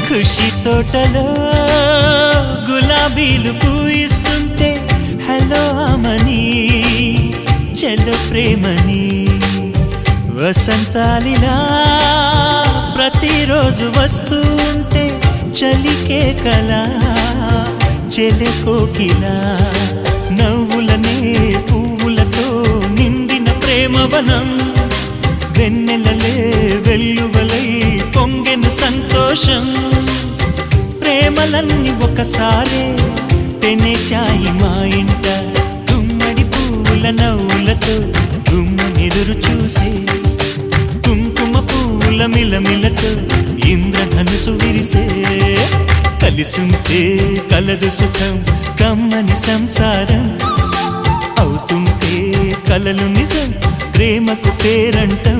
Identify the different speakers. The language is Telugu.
Speaker 1: ఖుషి తోటలో గులాబీలు పూయిస్తుంటే హలో అమని చెల్లో ప్రేమని వసంతాలిలా ప్రతిరోజు వస్తూ ఉంటే చలికే కలా చెలె కోకిలా నవ్వులనే పువ్వులతో నిండిన ప్రేమవనం వెన్నెలలే వెల్లువలై పొంగెన సంతోషం ప్రేమలన్నీ ఒకసారే తెనేశాయి మా ఇంట గుమ్మడి పువ్వుల నవ్వులతో గుమ్మెదురు చూసే కుంకుమ పువ్వుల మిలమిలతో ఇంద్రధనుసు విరిసే కలిసుంటే కలదు సుఖం కమ్మని సంసారం అవుతుంటే కలలు నిజం ప్రేమకు పేరంటం